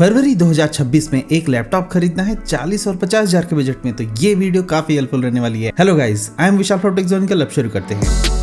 फरवरी 2026 में एक लैपटॉप खरीदना है 40 और 50 हजार के बजट में, तो ये वीडियो काफी हेल्पफुल रहने वाली है। Hello guys, I am Vishal from take zone. अब शुरू करते हैं।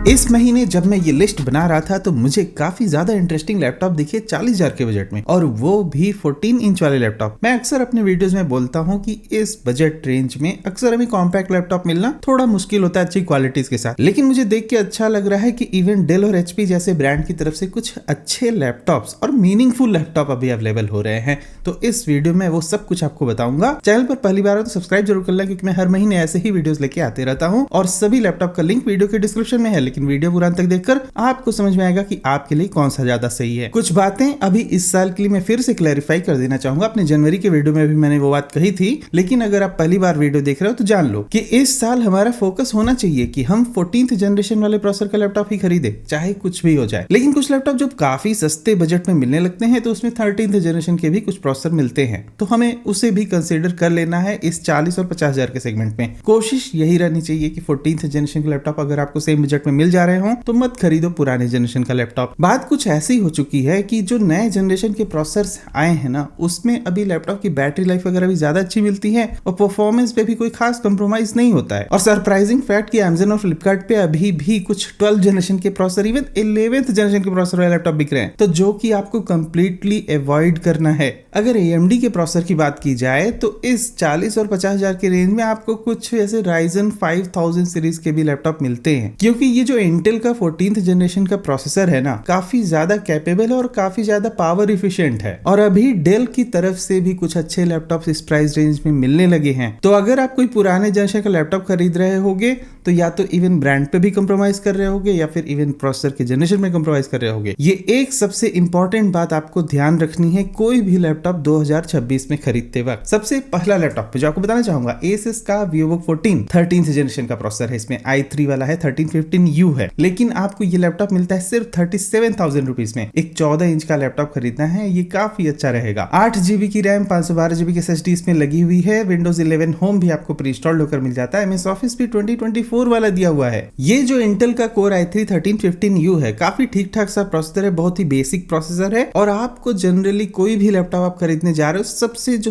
इस महीने जब मैं ये लिस्ट बना रहा था तो मुझे काफी ज्यादा इंटरेस्टिंग लैपटॉप दिखे 40 हजार के बजट में, और वो भी 14 इंच वाले लैपटॉप। मैं अक्सर अपने वीडियोस में बोलता हूँ कि इस बजट रेंज में अक्सर हमें कॉम्पैक्ट लैपटॉप मिलना थोड़ा मुश्किल होता है अच्छी क्वालिटीज के साथ, लेकिन मुझे देख के अच्छा लग रहा है कि इवन डेल और एचपी जैसे ब्रांड की तरफ से कुछ अच्छे लैपटॉप्स और मीनिंगफुल लैपटॉप अभी अवेलेबल हो रहे हैं। तो इस वीडियो में वो सब कुछ आपको बताऊंगा। चैनल पर पहली बार हो तो सब्सक्राइब जरूर कर लें, क्योंकि मैं हर महीने ऐसे ही वीडियोस लेके आते रहता हूँ, और सभी लैपटॉप का लिंक वीडियो के डिस्क्रिप्शन में है। लेकिन वीडियो पूरा तक देखकर आपको समझ में आएगा कि आपके लिए कौन सा ज्यादा सही है। कुछ बातें अभी इस साल के लिए मैं फिर से क्लैरिफाई कर देना चाहूंगा। अपने जनवरी के वीडियो में भी मैंने वो बात कही थी, लेकिन अगर आप पहली बार वीडियो देख रहे हो तो जान लो कि इस साल हमारा फोकस होना चाहिए कि हम 14th जनरेशन वाले प्रोसेसर का लैपटॉप ही खरीदे, चाहे कुछ भी हो जाए। लेकिन कुछ लैपटॉप जो काफी सस्ते बजट में मिलने लगते हैं तो उसमें 13th जनरेशन के भी कुछ प्रोसेसर मिलते हैं, तो हमें उसे भी कंसीडर कर लेना है इस 40 और 50 हजार के सेगमेंट में। कोशिश यही रहनी चाहिए कि 14th जनरेशन के लैपटॉप अगर आपको सेम बजट में मिल जा रहे हो तो मत खरीदो पुराने जनरेशन का लैपटॉप। बात कुछ ऐसी हो चुकी है कि जो नए जनरेशन के प्रोसेसर्स आए हैं ना, उसमें अभी लैपटॉप की बैटरी लाइफ वगैरह भी ज्यादा अच्छी मिलती है और परफॉर्मेंस पे भी कोई खास कंप्रोमाइज नहीं होता है। और सरप्राइजिंग फैक्ट कि Amazon और फ्लिपकार्ट पे अभी भी कुछ 12th जनरेशन के प्रोसेसर, इवन 11th जनरेशन के प्रोसेसर वाले लैपटॉप बिक रहे हैं, तो जो कि आपको कंप्लीटली अवॉइड करना है। अगर AMD के प्रोसेसर की बात की जाए तो इस 40 और 50 हजार के रेंज में आपको कुछ ऐसे Ryzen 5000 सीरीज के भी लैपटॉप मिलते हैं, क्योंकि ये जो इंटेल का 14th जनरेशन का प्रोसेसर है ना, काफी ज्यादा कैपेबल है और काफी ज्यादा पावर इफिशिएंट है। और अभी डेल की तरफ से भी कुछ अच्छे लैपटॉप्स इस प्राइस रेंज में मिलने लगे हैं। तो अगर आप कोई पुराने जनरेशन का लैपटॉप खरीद रहे होगे तो या तो इवन ब्रांड पे भी कंप्रोमाइज कर रहे होगे या फिर इवन प्रोसेसर के जनरेशन में कंप्रोमाइज कर रहे होगे। ये एक सबसे इंपॉर्टेंट बात आपको ध्यान रखनी है कोई भी लैपटॉप 2026 में खरीदते वक्त। सबसे पहला लैपटॉप जो आपको बताना चाहूंगा, Asus का VivoBook 14 13th जनरेशन का प्रोसेसर है। इसमें i3 वाला है, 1315U है, लेकिन आपको ये लैपटॉप मिलता है सिर्फ 37,000 रुपीज में। एक 14 इंच का लैपटॉप खरीदना है, ये काफी अच्छा रहेगा। 8GB की रैम, 512GB की SSD इसमें लगी हुई है। विंडोज 11 होम भी आपको प्री इंस्टॉल्ड होकर मिल जाता है। MS ऑफिस भी 2024 वाला दिया हुआ है। ये जो इंटेल का Core i3 1315U है, काफी ठीक ठाक सा प्रोसेसर है, बहुत ही बेसिक प्रोसेसर है। और आपको जनरली कोई भी लैपटॉप आप खरीदने जा रहे हो,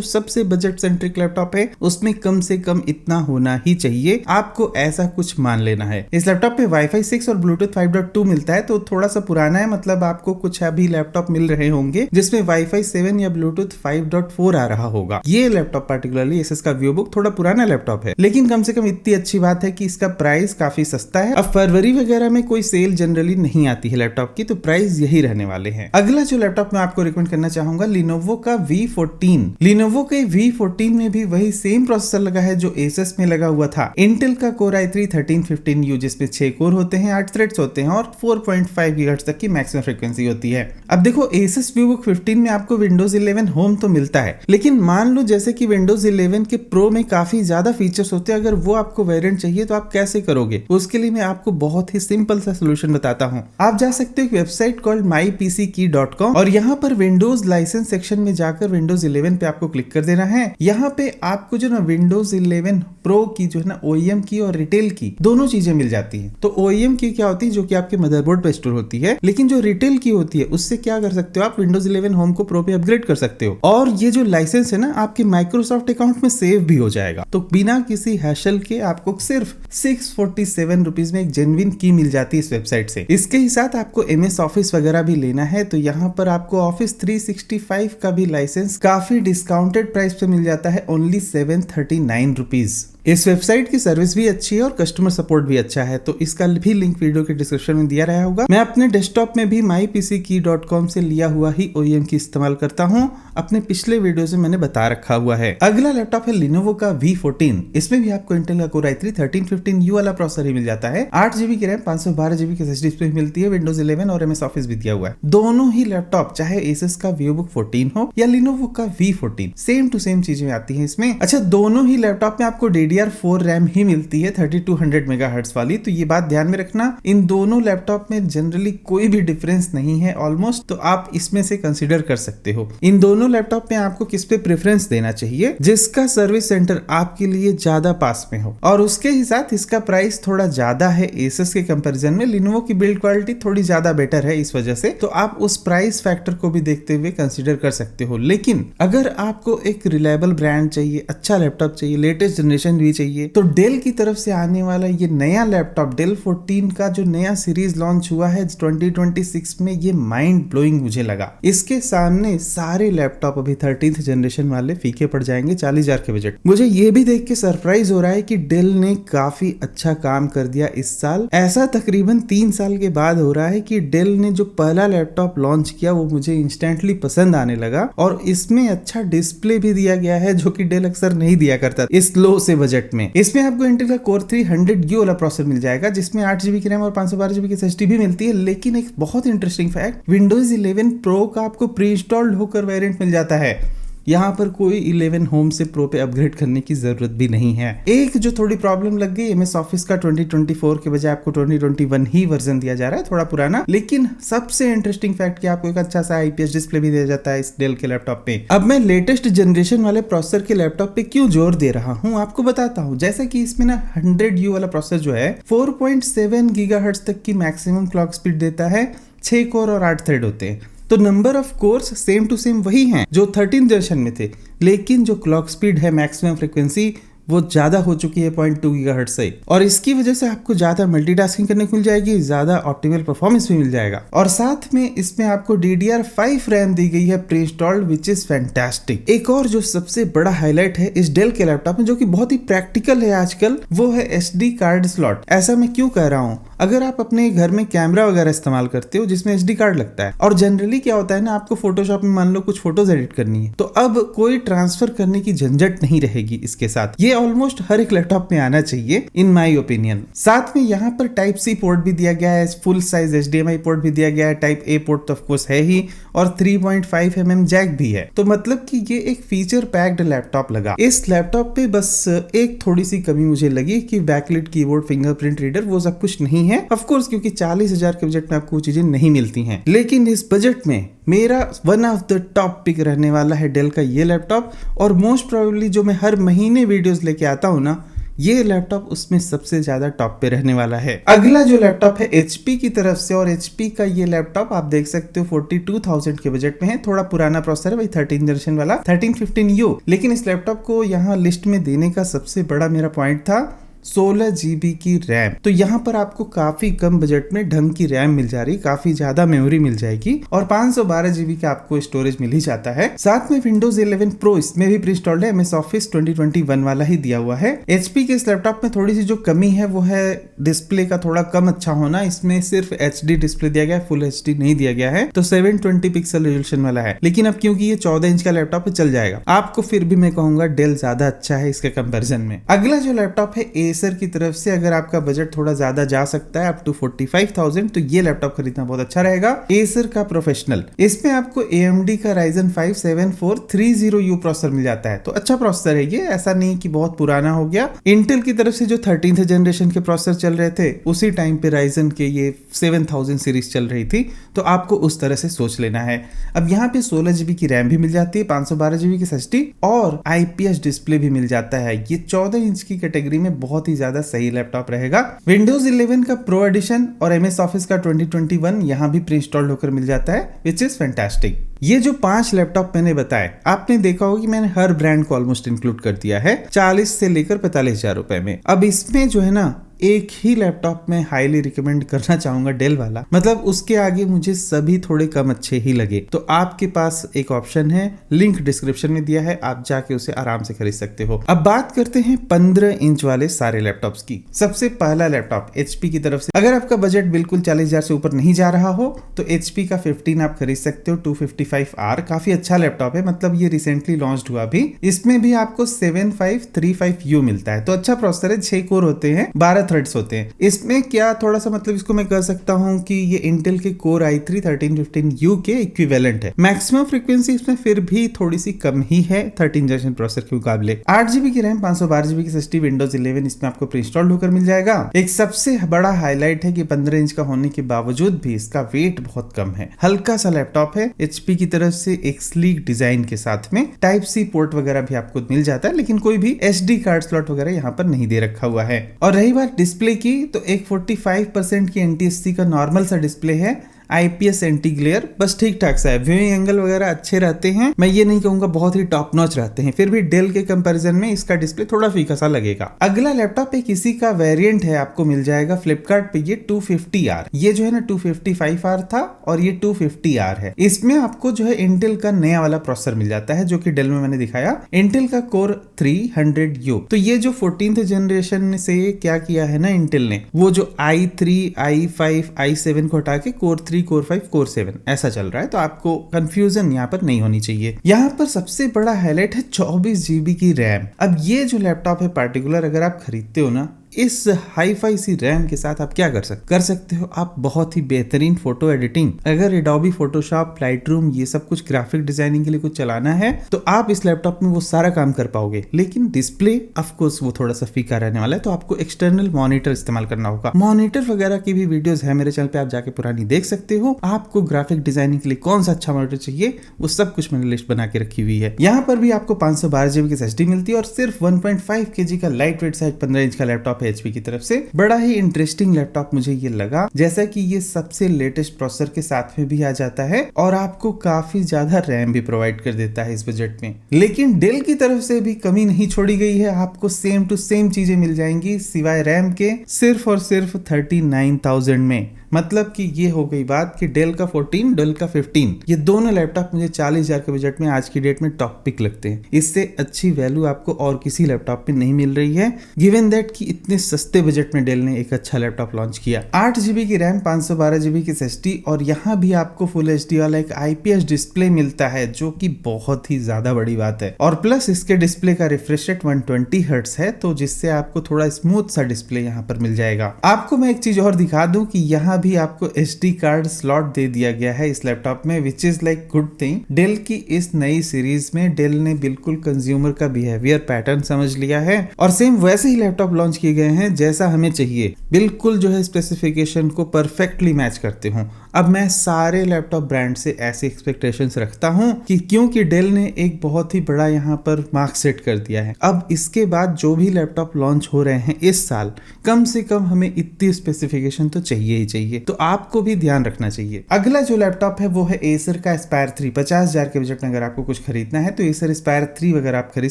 सबसे बजट सेंट्रिक लैपटॉप है, उसमें कम से कम इतना होना ही चाहिए। आपको ऐसा कुछ मान लेना है। इस लैपटॉप पे Wi-Fi 6 और Bluetooth 5.2 मिलता है, तो थोड़ा सा पुराना है, मतलब आपको कुछ अभी लैपटॉप मिल रहे होंगे जिसमें Wi-Fi 7 या Bluetooth 5.4 आ रहा होगा। ये लैपटॉप पार्टिकुलरली Asus का VivoBook थोड़ा पुराना लैपटॉप है, लेकिन कम से कम इतनी अच्छी बात है कि इसका प्राइस काफी सस्ता है। अब फरवरी वगैरह में कोई सेल जनरली नहीं आती है लैपटॉप की, तो प्राइस यही रहने वाले हैं। अगला जो लैपटॉप मैं आपको रिकमेंड करना चाहूंगा, Lenovo का V14। Lenovo के V14 में भी वही सेम प्रोसेसर लगा है जो Asus में लगा हुआ था। इंटेल का Core i3 1315U, जिसमें 6 कोर होते हैं, 8 थ्रेड्स होते हैं और 4.5 GHz तक की मैक्सिमम फ्रीक्वेंसी होती है। अब देखो, Asus VivoBook 15 में आपको Windows 11 होम तो मिलता है, लेकिन मान लो जैसे कि Windows 11 के प्रो में काफी ज्यादा फीचर्स होते हैं, अगर वो आपको वेरिएंट चाहिए तो आप कैसे करोगे? उसके लिए मैं आपको बहुत ही सिंपल सा सोल्यूशन बताता हूँ। आप जा सकते हो एक वेबसाइट कॉल्ड mypckey.com, और यहाँ पर विंडोज लाइसेंस सेक्शन में जाकर Windows 11 पे आपको क्लिक कर देना है। यहाँ पे आपको जो ना Windows 11 Pro की जो है ना OEM की और रिटेल की दोनों चीजें मिल जाती है। तो OEM की क्या होती है, जो कि आपके मदरबोर्ड पे स्टोर होती है, लेकिन जो रिटेल की होती है उससे क्या कर सकते हो आप, Windows 11 होम को Pro पे अपग्रेड कर सकते हो। और ये जो लाइसेंस है ना, आपके माइक्रोसॉफ्ट अकाउंट में सेव भी हो जाएगा। तो बिना किसी हैशल के आपको सिर्फ 647 रुपीज में एक जेन्युइन की मिल जाती है इस वेबसाइट से। इसके ही साथ आपको MS ऑफिस वगैरह भी लेना है, तो यहाँ पर आपको Office 365 का भी लाइसेंस काफी डिस्काउंटेड प्राइस पे मिल जाता है, ओनली 739 रुपीज। इस वेबसाइट की सर्विस भी अच्छी है और कस्टमर सपोर्ट भी अच्छा है, तो इसका भी लिंक वीडियो के डिस्क्रिप्शन में दिया रहा होगा। मैं अपने डेस्कटॉप में भी mypckey.com से लिया हुआ ही OEM की इस्तेमाल करता हूँ, अपने पिछले वीडियो से मैंने बता रखा हुआ है। अगला लैपटॉप है Lenovo का V14। इसमें भी आपको इंटेल का Core i3 1315U वाला प्रोसेसर ही मिल जाता है। 8GB की रैम, 512GB की SSD इसमें मिलती है। Windows 11 और MS ऑफिस भी दिया हुआ है। दोनों ही लैपटॉप, चाहे Asus का VivoBook 14 हो या Lenovo का V14, सेम टू सेम चीजें आती है इसमें। अच्छा, दोनों ही लैपटॉप में आपको DDR4 रैम ही मिलती है 3200 मेगाहर्ट्ज वाली। तो ये बात ध्यान में रखना, इन दोनों लैपटॉप में जनरली कोई भी डिफरेंस नहीं है ऑलमोस्ट, तो आप इसमें से कंसीडर कर सकते हो। इन दोनों लैपटॉप में आपको किस पे प्रेफरेंस देना चाहिए, जिसका सर्विस सेंटर आपके लिए ज्यादा पास में हो और उसके ही साथ इसका प्राइस थोड़ा ज्यादा है एसस के कंपैरिजन में। लिनोवो की बिल्ड क्वालिटी थोड़ी ज्यादा बेटर है इस वजह से, तो आप उस प्राइस फैक्टर को भी देखते हुए कंसीडर कर सकते हो। लेकिन अगर आपको एक रिलायबल ब्रांड चाहिए, अच्छा लैपटॉप चाहिए, लेटेस्ट जनरेशन भी चाहिए, तो डेल की तरफ से आने वाला ये नया लैपटॉप डेल 14 का जो नया सीरीज लॉन्च हुआ है 2026 में, ये माइंड ब्लोइंग मुझे लगा। इसके सामने सारे लैपटॉप अभी 13th जनरेशन वाले फीके पड़ जाएंगे 40,000 के बजट। मुझे ये भी देख के सरप्राइज हो रहा है कि डेल ने काफी अच्छा काम कर दिया इस साल। ऐसा तकरीबन 3 साल के बाद हो रहा है कि डेल ने जो पहला लैपटॉप लॉन्च किया वो मुझे इंस्टेंटली पसंद आने लगा, और इसमें अच्छा डिस्प्ले भी दिया गया है जो कि डेल अक्सर नहीं दिया करता इस लो से बजट में। इसमें आपको इंटेल का कोर 300U वाला प्रोसेसर मिल जाएगा, जिसमें 8GB की रैम और 512GB की SSD भी मिलती है। लेकिन एक बहुत इंटरेस्टिंग फैक्ट, विंडोज 11 प्रो का आपको प्री इंस्टॉल्ड होकर वेरिएंट मिल जाता है। यहाँ पर कोई 11 होम से प्रो पे अपग्रेड करने की जरूरत भी नहीं है। एक जो थोड़ी प्रॉब्लम लग गई, MS ऑफिस का 2024 के बजाय आपको 2021 ही वर्जन दिया जा रहा है, थोड़ा पुराना। लेकिन सबसे इंटरेस्टिंग फैक्ट कि आपको एक अच्छा सा IPS डिस्प्ले भी दिया जाता है इस डेल के लैपटॉप पे। अब मैं लेटेस्ट जनरेशन वाले प्रोसेसर के लैपटॉप पे क्यों जोर दे रहा हूँ आपको बताता हूँ। जैसा कि इसमें ना 100U वाला प्रोसेसर जो है 4.7 गीगाहर्ट्ज तक की मैक्सिमम क्लॉक स्पीड देता है, 6 कोर और 8 थ्रेड होते हैं। तो number of cores same to same वही हैं जो 13 जनरेशन में थे, लेकिन जो क्लॉक स्पीड है, मैक्सिमम फ्रीक्वेंसी, वो ज्यादा हो चुकी है 0.2 गीगाहर्ट्ज से, और इसकी वजह से आपको ज्यादा मल्टीटास्किंग करने को मिल जाएगी, ज्यादा ऑप्टिमल परफॉर्मेंस भी मिल जाएगा। और साथ में इसमें आपको DDR5 रैम दी गई है pre installed, which is fantastic. एक और जो सबसे बड़ा हाईलाइट है इस डेल के लैपटॉप में, जो कि बहुत ही प्रैक्टिकल है आजकल, वो है SD कार्ड स्लॉट। ऐसा मैं क्यों कह रहा हूँ, अगर आप अपने घर में कैमरा वगैरह इस्तेमाल करते हो जिसमें SD कार्ड लगता है, और जनरली क्या होता है ना, आपको फोटोशॉप में मान लो कुछ फोटोज एडिट करनी है, तो अब कोई ट्रांसफर करने की झंझट नहीं रहेगी इसके साथ। ये ऑलमोस्ट हर एक लैपटॉप में आना चाहिए इन माय ओपिनियन। साथ में यहाँ पर टाइप C पोर्ट भी दिया गया है, फुल साइज HDMI पोर्ट भी दिया गया है, टाइप A पोर्ट तो ऑफ कोर्स है ही, और 3.5 mm जैक भी है। तो मतलब कि ये एक फीचर पैक्ड लैपटॉप लगा। इस लैपटॉप पे बस एक थोड़ी सी कमी मुझे लगी कि बैकलिट कीबोर्ड, फिंगरप्रिंट रीडर, वो सब कुछ नहीं है ऑफ कोर्स, क्योंकि 40,000 के बजट में आपको चीजें नहीं मिलती हैं। लेकिन इस बजट में मेरा one of the top pick रहने वाला है डेल का ये लैपटॉप, और मोस्ट प्रोबेबली जो मैं हर महीने वीडियोस लेके आता हूँ ना, ये लैपटॉप उसमें सबसे ज्यादा टॉप पे रहने वाला है। अगला जो लैपटॉप है HP की तरफ से, और HP का ये लैपटॉप आप देख सकते हो 42,000 के बजट में है। थोड़ा पुराना प्रोसेसर है भाई, 13 जनरेशन वाला 1315U। लेकिन इस लैपटॉप को यहाँ लिस्ट में देने का सबसे बड़ा मेरा पॉइंट था 16GB की रैम। तो यहाँ पर आपको काफी कम बजट में ढंग की रैम मिल जा रही, काफी ज्यादा मेमोरी मिल जाएगी, और 512GB का आपको स्टोरेज मिल ही जाता है। साथ में विंडोज 11 प्रो इसमें भी प्री इंस्टॉल्ड है, MS ऑफिस 2021 वाला ही दिया हुआ है। HP के इस लैपटॉप में थोड़ी सी जो कमी है वो है डिस्प्ले का थोड़ा कम अच्छा होना। इसमें सिर्फ HD डिस्प्ले दिया गया है, फुल HD नहीं दिया गया है, तो 720 पिक्सल रेजोल्यूशन वाला है। लेकिन अब क्योंकि ये 14 इंच का लैपटॉप है, चल जाएगा आपको। फिर भी मैं कहूंगा डेल ज्यादा अच्छा है इसके कंपेरिजन में। अगला जो लैपटॉप है एसर की तरफ से, अगर आपका बजट थोड़ा ज्यादा जा सकता है अप टू 45,000, तो ये लैपटॉप खरीदना बहुत अच्छा रहेगा। एसर का प्रोफेशनल, इसमें आपको AMD का Ryzen 5 7430U प्रोसेसर मिल जाता है, तो अच्छा प्रोसेसर है ये, ऐसा नहीं कि बहुत पुराना हो गया। इंटेल की तरफ से जो 13th जनरेशन के प्रोसेसर चल रहे थे, उसी टाइम पे Ryzen के ये 7000 सीरीज चल रही थी, तो आपको उस तरह से सोच लेना है। अब यहाँ पे 16GB की रैम भी मिल जाती है, 512GB की SSD, और IPS डिस्प्ले भी मिल जाता है। ये 14 इंच की कैटेगरी में बहुत ही ज्यादा सही लैपटॉप रहेगा। विंडोज 11 का प्रो एडिशन और MS ऑफिस का 2021 यहाँ भी प्री इंस्टॉल्ड होकर मिल जाता है, विच इज फैंटास्टिक। ये जो 5 लैपटॉप मैंने बताए, आपने देखा होगा कि मैंने हर ब्रांड को ऑलमोस्ट इंक्लूड कर दिया है 40 से लेकर 45,000 रुपए में। अब इसमें जो है ना, एक ही लैपटॉप में हाईली रिकमेंड करना चाहूंगा, डेल वाला। मतलब उसके आगे मुझे सभी थोड़े कम अच्छे ही लगे। तो आपके पास एक ऑप्शन है, लिंक डिस्क्रिप्शन में दिया है, आप जाके उसे आराम से खरीद सकते हो। अब बात करते हैं 15 इंच वाले सारे लैपटॉप्स की। सबसे पहला लैपटॉप HP की तरफ से, अगर आपका बजट बिल्कुल 40,000 से ऊपर नहीं जा रहा हो, तो HP का 15 आप खरीद सकते हो, 255R। काफी अच्छा लैपटॉप है, मतलब ये रिसेंटली लॉन्च हुआ भी। इसमें भी आपको 7535U मिलता है, तो अच्छा प्रोसेसर है, 6 कोर होते हैं, 12 थ्रेड्स होते हैं। इसमें क्या थोड़ा सा मतलब इसको मैं कह सकता हूँ कि ये इंटेल के कोर i3 1315U के इक्विवेलेंट है। मैक्सिमम फ्रीक्वेंसी इसमें फिर भी थोड़ी सी कम ही है 13 जनरेशन प्रोसेसर के मुकाबले। 8GB की रैम 512GB की SSD विंडोज 11 इसमें आपको प्री इंस्टॉल्ड होकर मिल जाएगा। एक सबसे बड़ा हाईलाइट है कि 15 इंच का होने के बावजूद भी इसका वेट बहुत कम है। हल्का सा लैपटॉप है। HP की तरफ से एक स्लीक डिजाइन के साथ में टाइप सी पोर्ट वगैरह भी आपको मिल जाता है, लेकिन कोई भी SD कार्ड स्लॉट वगैरह यहाँ पर नहीं दे रखा हुआ है। और रही बात डिस्प्ले की, तो एक 45% की NTSC का नॉर्मल सा डिस्प्ले है। IPS एंटी ग्लेयर बस ठीक ठाक सा है। व्यूइंग एंगल वगैरह अच्छे रहते हैं, मैं ये नहीं कहूंगा बहुत ही टॉप नॉच रहते हैं, फिर भी डेल के कंपैरिजन में इसका डिस्प्ले थोड़ा फीका सा लगेगा। अगला लैपटॉप एक इसी का वेरिएंट है, आपको मिल जाएगा फ्लिपकार्ट पे, ये 250R। ये जो है ना 255R था और ये 250R है। इसमें आपको जो है इंटेल का नया वाला प्रोसेसर मिल जाता है जो कि डेल में मैंने दिखाया, इंटेल का कोर 300U। तो ये जो 14th जनरेशन से क्या किया है ना इंटेल ने, वो जो i3, i5, i7 को हटा के कोर 3, कोर 5, कोर 7 ऐसा चल रहा है, तो आपको कंफ्यूजन यहाँ पर नहीं होनी चाहिए। यहाँ पर सबसे बड़ा हाईलाइट है 24GB की रैम। अब ये जो लैपटॉप है पार्टिकुलर, अगर आप खरीदते हो ना, इस हाई-फाई सी रैम के साथ आप क्या कर सकते हो आप बहुत ही बेहतरीन फोटो एडिटिंग। अगर एडोबी फोटोशॉप, लाइटरूम, ये सब कुछ ग्राफिक डिजाइनिंग के लिए कुछ चलाना है तो आप इस लैपटॉप में वो सारा काम कर पाओगे। लेकिन डिस्प्ले ऑफ कोर्स वो थोड़ा सा फीका रहने वाला है, तो आपको एक्सटर्नल मॉनिटर इस्तेमाल करना होगा। मॉनिटर वगैरह की भी वीडियोस है मेरे चैनल पे, आप जाके पुरानी देख सकते हो। आपको ग्राफिक डिजाइनिंग के लिए कौन सा अच्छा मॉनिटर चाहिए वो सब कुछ मैंने लिस्ट बना के रखी हुई है। यहाँ पर भी आपको 512GB की SSD मिलती है और सिर्फ 1.5 kg का लाइट वेट साइज 15 इंच का लैपटॉप है HP की तरफ से। बड़ा ही इंटरेस्टिंग लैपटॉप मुझे ये लगा, जैसा कि ये सबसे लेटेस्ट प्रोसेसर के साथ में भी आ जाता है और आपको काफी ज्यादा रैम भी प्रोवाइड कर देता है इस बजट में। लेकिन डेल की तरफ से भी कमी नहीं छोड़ी गई है, आपको सेम टू सेम चीजें मिल जाएंगी सिवाय रैम के, सिर्फ और सिर्फ 39,000 में। मतलब कि ये हो गई बात कि डेल का 14, डेल का 15, ये दोनों लैपटॉप मुझे 40,000 के बजट में आज की डेट में टॉप पिक लगते हैं। इससे अच्छी वैल्यू आपको और किसी लैपटॉप में नहीं मिल रही है, गिवन दैट कि इतने सस्ते बजट में डेल ने एक अच्छा लैपटॉप लॉन्च किया। 8GB की रैम, 512GB की SSD और यहाँ भी आपको फुल HD वाला एक IPS डिस्प्ले मिलता है, जो कि बहुत ही ज्यादा बड़ी बात है। और प्लस इसके डिस्प्ले का रिफ्रेश रेट 120 हर्ट्ज है, तो जिससे आपको थोड़ा स्मूथ सा डिस्प्ले यहाँ पर मिल जाएगा। आपको मैं एक चीज और दिखा दूं कि यहाँ भी आपको SD कार्ड स्लॉट दे दिया गया है इस लैपटॉप में, which is like good thing. Dell की इस नई सीरीज में डेल ने बिल्कुल कंज्यूमर का बिहेवियर पैटर्न समझ लिया है और सेम वैसे ही लैपटॉप लॉन्च किए गए हैं जैसा हमें चाहिए, बिल्कुल जो है स्पेसिफिकेशन को परफेक्टली मैच करते हो। अब मैं सारे लैपटॉप ब्रांड से ऐसी एक्सपेक्टेशंस रखता हूं कि क्योंकि डेल ने एक बहुत ही बड़ा यहाँ पर मार्क सेट कर दिया है, अब इसके बाद जो भी लैपटॉप लॉन्च हो रहे हैं इस साल, कम से कम हमें इतनी स्पेसिफिकेशन तो चाहिए ही चाहिए, तो आपको भी ध्यान रखना चाहिए। अगला जो लैपटॉप है वो है एसर का एस्पायर 3। 50,000 के बजट में अगर आपको कुछ खरीदना है तो एसर एस्पायर 3 वगैरह आप खरीद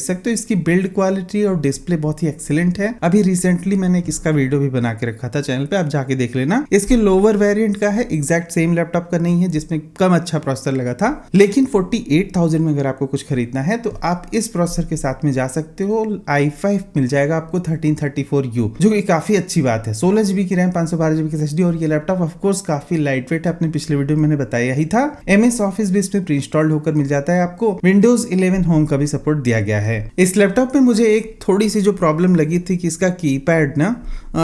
सकते हो। इसकी बिल्ड क्वालिटी और डिस्प्ले बहुत ही एक्सीलेंट है। अभी रिसेंटली मैंने इसका वीडियो भी बना के रखा था चैनल पे, आप जाके देख लेना। इसके लोअर वेरिएंट का है, एग्जैक्ट सेम लैपटॉप का नहीं है जिसमें कम अच्छा प्रोसेसर लगा था, लेकिन 48,000 में अगर आपको कुछ खरीदना है तो आप इस प्रोसेसर के साथ में जा सकते हो। i5 मिल जाएगा आपको 1334U, जो कि काफी अच्छी बात है। 16GB की रैम, 512GB की SSD और ये लैपटॉप ऑफ कोर्स काफी लाइट वेट है, अपने पिछले वीडियो में मैंने बताया ही था। MS ऑफिस भी इसमें प्री इंस्टॉल्ड होकर मिल जाता है आपको। विंडोज 11 होम का भी सपोर्ट दिया गया है। इस लैपटॉप में मुझे एक थोड़ी सी जो प्रॉब्लम लगी थी कि इसका कीपैड ना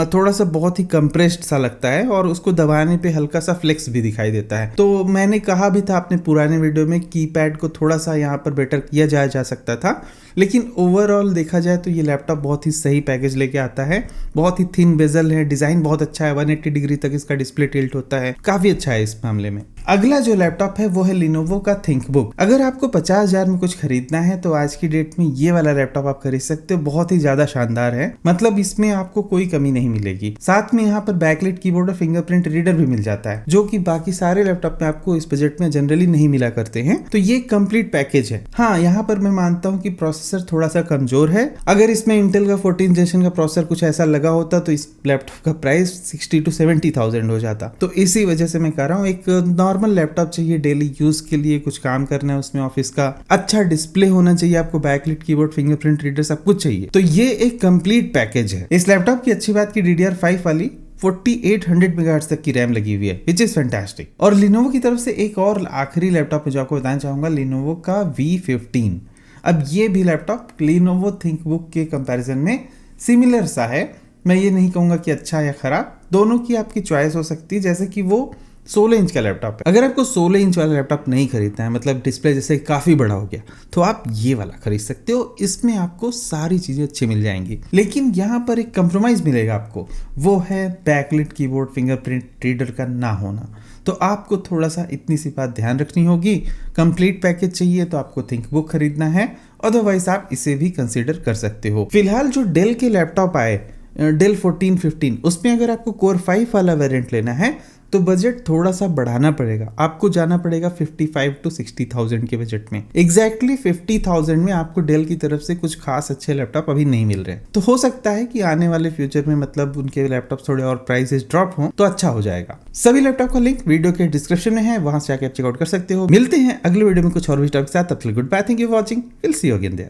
थोड़ा सा बहुत ही कंप्रेस्ड सा लगता है और उसको दबाने पे हल्का सा फ्लेक्स भी दिखाई देता है। तो मैंने कहा भी था अपने पुराने वीडियो में कीपैड को थोड़ा सा यहाँ पर बेटर किया जा सकता था, लेकिन ओवरऑल देखा जाए तो ये लैपटॉप बहुत ही सही पैकेज लेके आता है। बहुत ही थिन बेजल है, डिजाइन बहुत अच्छा है, 180 डिग्री तक इसका डिस्प्ले टिल्ट होता है, काफी अच्छा है इस मामले में। अगला जो लैपटॉप है वो है लिनोवो का थिंकबुक। अगर आपको 50,000 में कुछ खरीदना है तो आज की डेट में ये वाला लैपटॉप आप खरीद सकते हो। बहुत ही ज्यादा शानदार है, मतलब इसमें आपको कोई कमी नहीं मिलेगी। साथ में यहाँ पर बैकलाइट कीबोर्ड और फिंगरप्रिंट रीडर भी मिल जाता है, जो कि बाकी सारे लैपटॉप में आपको इस बजट में जनरली नहीं मिला करते हैं। तो ये कंप्लीट पैकेज है। हाँ, यहाँ पर मैं मानता हूँ कि प्रोसेसर थोड़ा सा कमजोर है। अगर इसमें इंटेल का 14 जनरेशन का प्रोसेसर कुछ ऐसा लगा होता तो इस लैपटॉप का प्राइस 60,000 to 70,000 हो जाता। तो इसी वजह से मैं कह रहा हूँ एक नॉर्मल लैपटॉप चाहिए डेली यूज के लिए, कुछ काम करना है उसमें ऑफिस का, अच्छा डिस्प्ले होना चाहिए आपको, बैकलाइट कीबोर्ड, फिंगरप्रिंट रीडर सब कुछ चाहिए। तो ये एक कंप्लीट पैकेज है। इस लैपटॉप की अच्छी बात की DDR5 वाली 4800 मेगाहर्ट्ज तक की रैम लगी हुई है, विच इज फैंटास्टिक। और लिनोवो की तरफ से एक और आखिरी लैपटॉप जो आपको बताना चाहूंगा, लिनोवो का V15। अब ये भी लैपटॉप लिनोवो थिंकबुक के कंपैरिजन में सिमिलर सा है, मैं ये नहीं कहूँगा कि अच्छा या खराब, दोनों की आपकी चॉइस हो सकती है। जैसे कि वो 16 इंच का लैपटॉप है, अगर आपको 16 इंच वाला लैपटॉप नहीं खरीदना है, मतलब डिस्प्ले जैसे काफ़ी बड़ा हो गया, तो आप ये वाला खरीद सकते हो। इसमें आपको सारी चीज़ें अच्छी मिल जाएंगी, लेकिन यहाँ पर एक कंप्रोमाइज़ मिलेगा आपको, वो है बैकलिट कीबोर्ड फिंगरप्रिंट रीडर का ना होना। तो आपको थोड़ा सा इतनी सी बात ध्यान रखनी होगी। कंप्लीट पैकेज चाहिए तो आपको थिंकबुक खरीदना है, अदरवाइज आप इसे भी कंसीडर कर सकते हो। फिलहाल जो डेल के लैपटॉप आए, डेल 14-15, उसमें अगर आपको कोर 5 वाला वेरिएंट लेना है तो बजट थोड़ा सा बढ़ाना पड़ेगा, आपको जाना पड़ेगा 55 to 60,000 के बजट में। एग्जैक्टली 50,000 में आपको डेल की तरफ से कुछ खास अच्छे लैपटॉप अभी नहीं मिल रहे, तो हो सकता है कि आने वाले फ्यूचर में मतलब उनके लैपटॉप थोड़े और प्राइसेस ड्रॉप हो तो अच्छा हो जाएगा। सभी लैपटॉप का लिंक वीडियो के डिस्क्रिप्शन में है, वहां से आके आप चेकआउट कर सकते हो। मिलते हैं अगले वीडियो में कुछ और भी टॉपिक के साथ, तब तक good bye, thank you for watching, will see you again there.